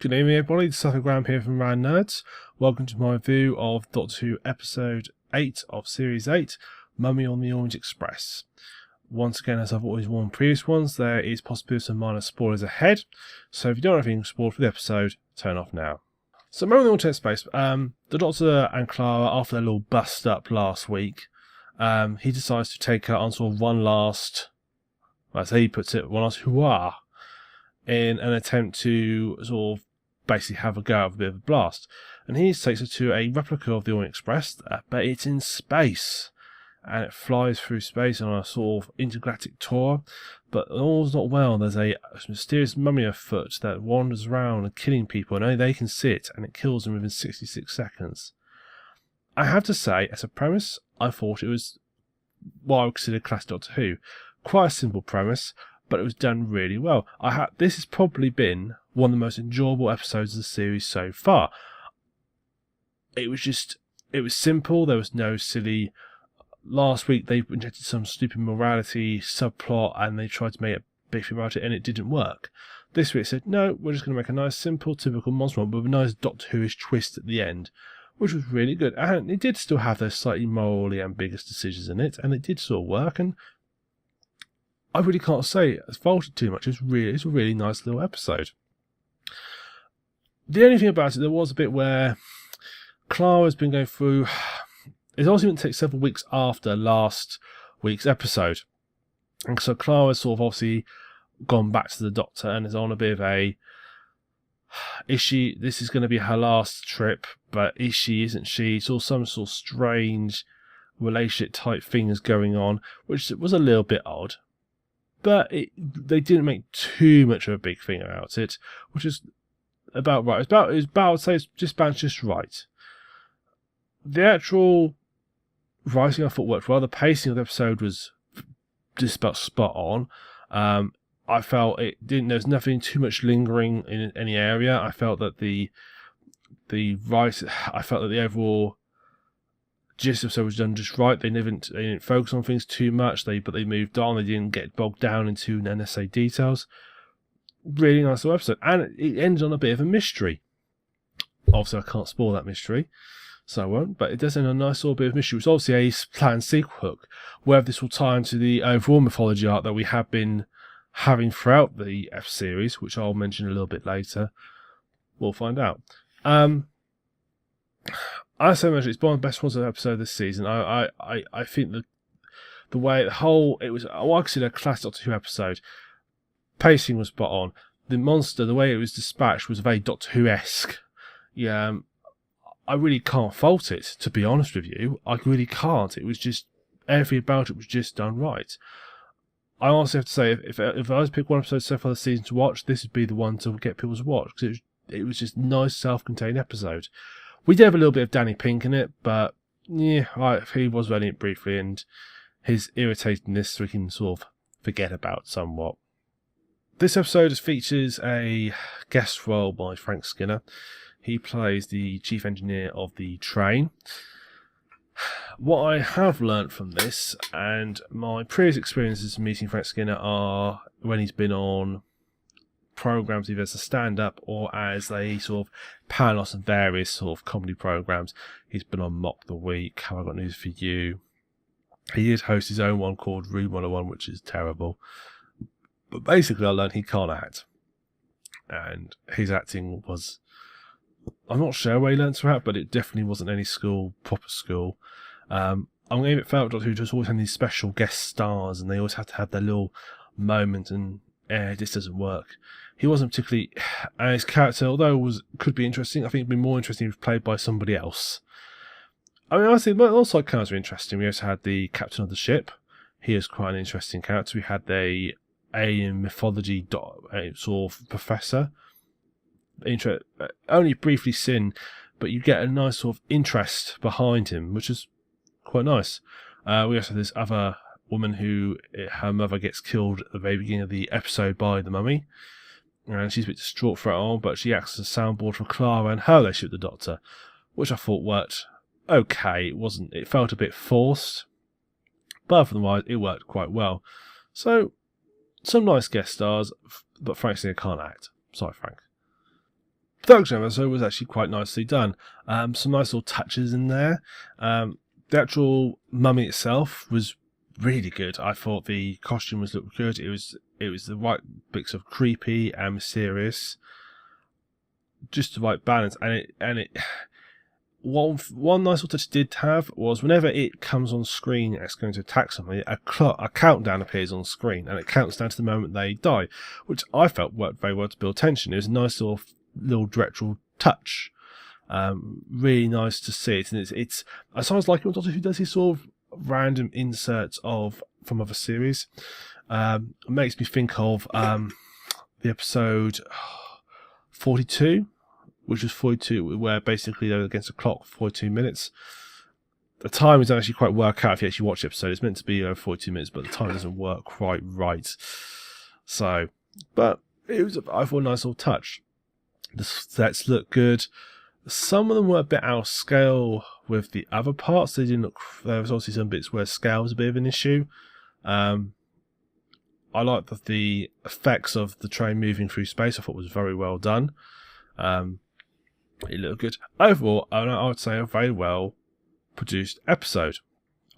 Good evening everybody, it's Suffolk Graham here from Rand Nerds. Welcome to my review of Doctor Who Episode 8 of Series 8, Mummy on the Orient Express. Once again, as I've always warned previous ones, there is possibly some minor spoilers ahead, so if you don't have anything spoiled for the episode, turn off now. So Mummy on the Orient Express, the Doctor and Clara, after their little bust up last week, he decides to take her on sort of one last, as he puts it, one last hurrah, in an attempt to sort of basically have a go at a bit of a blast. And he takes her to a replica of the Orient Express, but it's in space. And it flies through space on a sort of intergalactic tour. But all's not well. There's a mysterious mummy afoot that wanders around and killing people, and only they can see it, and it kills them within 66 seconds. I have to say, as a premise, I thought it was what I would consider classic Doctor Who. Quite a simple premise, but it was done really well. This has probably been one of the most enjoyable episodes of the series so far. It was simple. There was no silly. Last week they injected some stupid morality subplot and they tried to make a big thing about it, and it didn't work. This week it said, no, we're just going to make a nice, simple, typical monster one with a nice Doctor Who-ish twist at the end, which was really good. And it did still have those slightly morally ambiguous decisions in it, and it did sort of work. And I really can't say it's faulted too much. It's a really nice little episode. The only thing about it, there was a bit where Clara's been going through. It's also going to take several weeks after last week's episode, and so Clara's sort of obviously gone back to the Doctor and is on a bit of a. This is going to be her last trip, but is she? Isn't she? It's all some sort of strange relationship type things going on, which was a little bit odd. But they didn't make too much of a big thing about it, which is about right. I would say it's just right. The actual writing I thought worked well. The pacing of the episode was just about spot on. I felt there was nothing too much lingering in any area. I felt that the overall gist of the episode was done just right. They didn't focus on things too much. But they moved on. They didn't get bogged down into unnecessary details. Really nice little episode, and it ends on a bit of a mystery. Obviously, I can't spoil that mystery, so I won't. But it does end on a nice little bit of mystery. It's obviously a planned sequel hook. Whether this will tie into the overall mythology arc that we have been having throughout the F series, which I'll mention a little bit later, we'll find out. I so much it's one of the best ones of the episode this season. I think the way the whole it was what I consider a classic Doctor Who episode. Pacing was spot on. The monster, the way it was dispatched, was very Doctor Who-esque. Yeah, I really can't fault it, to be honest with you. I really can't. It was just everything about it was just done right. I honestly have to say, if I was to pick one episode so far this season to watch, this would be the one to get people to watch, because it was just a nice self-contained episode. We did have a little bit of Danny Pink in it, but yeah, he was running it briefly, and his irritatingness we can sort of forget about somewhat. This episode features a guest role by Frank Skinner. He plays the chief engineer of the train. What I have learnt from this, and my previous experiences meeting Frank Skinner, are when he's been on programs either as a stand-up or as a sort of panel on some various sort of comedy programs. He's been on Mock the Week, Have I Got News for You. He did host his own one called Room 101, which is terrible. But basically I learned he can't act. And his acting was... I'm not sure where he learned to act, but it definitely wasn't any proper school. I'm going to give it felt Doctor Who just always had these special guest stars, and they always had to have their little moment, and this doesn't work. He wasn't particularly... And his character, although could be interesting, I think it'd be more interesting if he was played by somebody else. I mean, honestly, all side characters are interesting. We also had the captain of the ship. He is quite an interesting character. We had the alien mythology sort of professor. Only briefly seen, but you get a nice sort of interest behind him, which is quite nice. We also have this other woman who her mother gets killed at the very beginning of the episode by the mummy, and she's a bit distraught for it all, but she acts as a soundboard for Clara and her relationship with the Doctor, which I thought worked okay. It felt a bit forced, but otherwise it worked quite well. So some nice guest stars, but Frank Singer can't act. Sorry, Frank. production episode was actually quite nicely done. Some nice little touches in there. The actual mummy itself was really good. I thought the costume looked good. It was the right mix of creepy and mysterious, just the right balance. And it one nice little touch it did have was whenever it comes on screen it's going to attack somebody, a countdown appears on screen and it counts down to the moment they die, which I felt worked very well to build tension. It was a nice little directorial touch. Really nice to see it, and it's I sometimes like it when Doctor Who does these sort of random inserts from other series. It makes me think of the episode 42, which was 42, where basically they were against a clock for 42 minutes. The time is actually quite work out if you actually watch the episode. It's meant to be 42 minutes, but the time doesn't work quite right. So, but it was, I thought, a nice little touch. The sets look good. Some of them were a bit out of scale with the other parts. They didn't look. There was obviously some bits where scale was a bit of an issue. I like the effects of the train moving through space. I thought was very well done. It looked good. Overall, I would say a very well produced episode.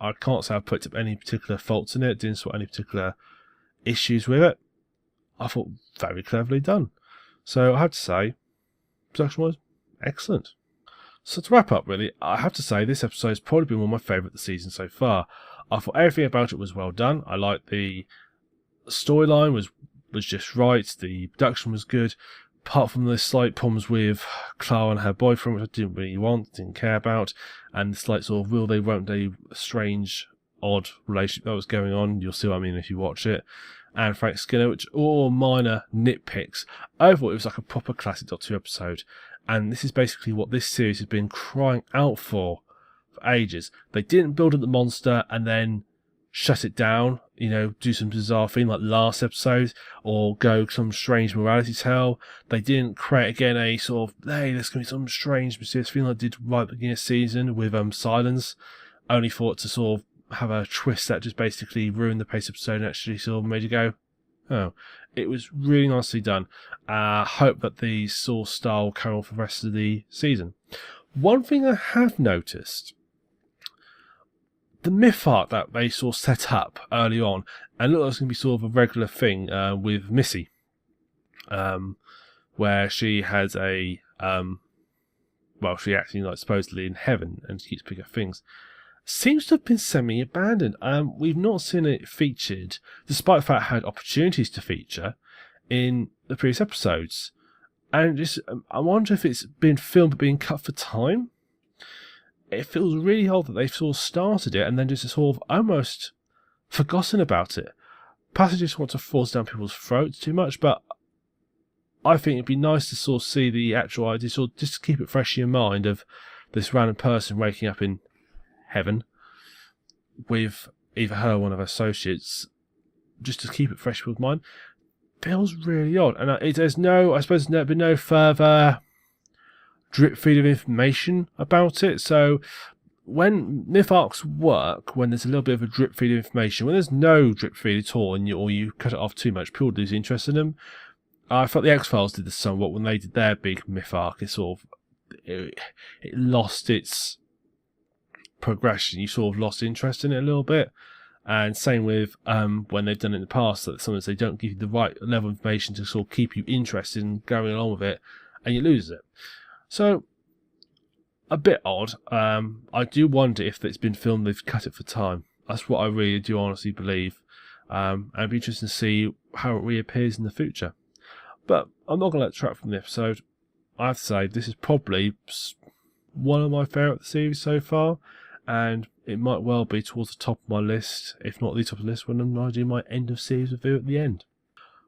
I can't say I put up any particular faults in it. Didn't spot any particular issues with it. I thought very cleverly done. So I have to say, production was excellent. So to wrap up, really, I have to say this episode has probably been one of my favourite of the season so far. I thought everything about it was well done. I liked the storyline was just right. The production was good. Apart from the slight problems with Clara and her boyfriend, which I didn't really want, didn't care about, and the slight sort of will they, won't they, strange, odd relationship that was going on. You'll see what I mean if you watch it. And Frank Skinner, which are all minor nitpicks. Overall, it was like a proper classic Doctor Who episode. And this is basically what this series has been crying out for ages. They didn't build up the monster and then shut it down, do some bizarre thing like last episode, or go some strange morality tale. They didn't create again a sort of, hey, there's going to be some strange mysterious thing like they did right at the beginning of the season with Silence, only for it to sort of have a twist that just basically ruined the pace of the episode and actually sort of made you go, oh. It was really nicely done. Hope that the sort of style will carry on for the rest of the season. One thing I have noticed, the myth art that they sort of set up early on, and looked like it's going to be sort of a regular thing with Missy, where she has she actually like supposedly in heaven and keeps picking up things, seems to have been semi-abandoned. We've not seen it featured, despite the fact it had opportunities to feature in the previous episodes. And just, I wonder if it's been filmed but being cut for time. It feels really odd that they've sort of started it and then just sort of almost forgotten about it. Perhaps I just want to force down people's throats too much, but I think it'd be nice to sort of see the actual idea, sort of just to keep it fresh in your mind of this random person waking up in heaven with either her or one of her associates, just to keep it fresh with mine. Feels really odd, and there's been no further drip feed of information about it. So when myth arcs work, when there's a little bit of a drip feed of information, when there's no drip feed at all, and you cut it off too much, people lose interest in them. I felt the X-Files did this somewhat when they did their big myth arc. It lost its progression. You sort of lost interest in it a little bit. And same with when they've done it in the past, that sometimes they don't give you the right level of information to sort of keep you interested in going along with it, and you lose it. So, a bit odd. I do wonder if it's been filmed, they've cut it for time. That's what I really do honestly believe. And it'd be interesting to see how it reappears in the future. But I'm not going to let it track from the episode. I have to say, this is probably one of my favourite of the series so far, and it might well be towards the top of my list, if not the top of the list, when I do my end of series review at the end.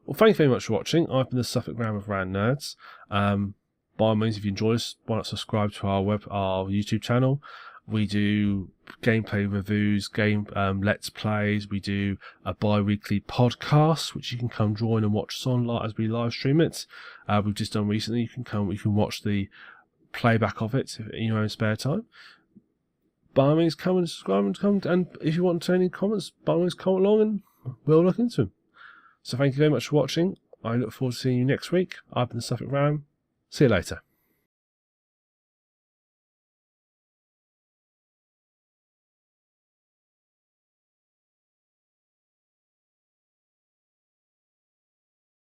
Well, thank you very much for watching. I've been the Suffolk Gram of Rand Nerds. By all means, if you enjoy us, why not subscribe to our YouTube channel. We do gameplay reviews, let's plays. We do a bi-weekly podcast, which you can come join and watch us on as we live stream it. We've just done recently. You can watch the playback of it in your own spare time. By all means, come and subscribe and if you want any comments, by all means, comment along and we'll look into them. So thank you very much for watching. I look forward to seeing you next week. I've been the Suffolk Ram. See you later.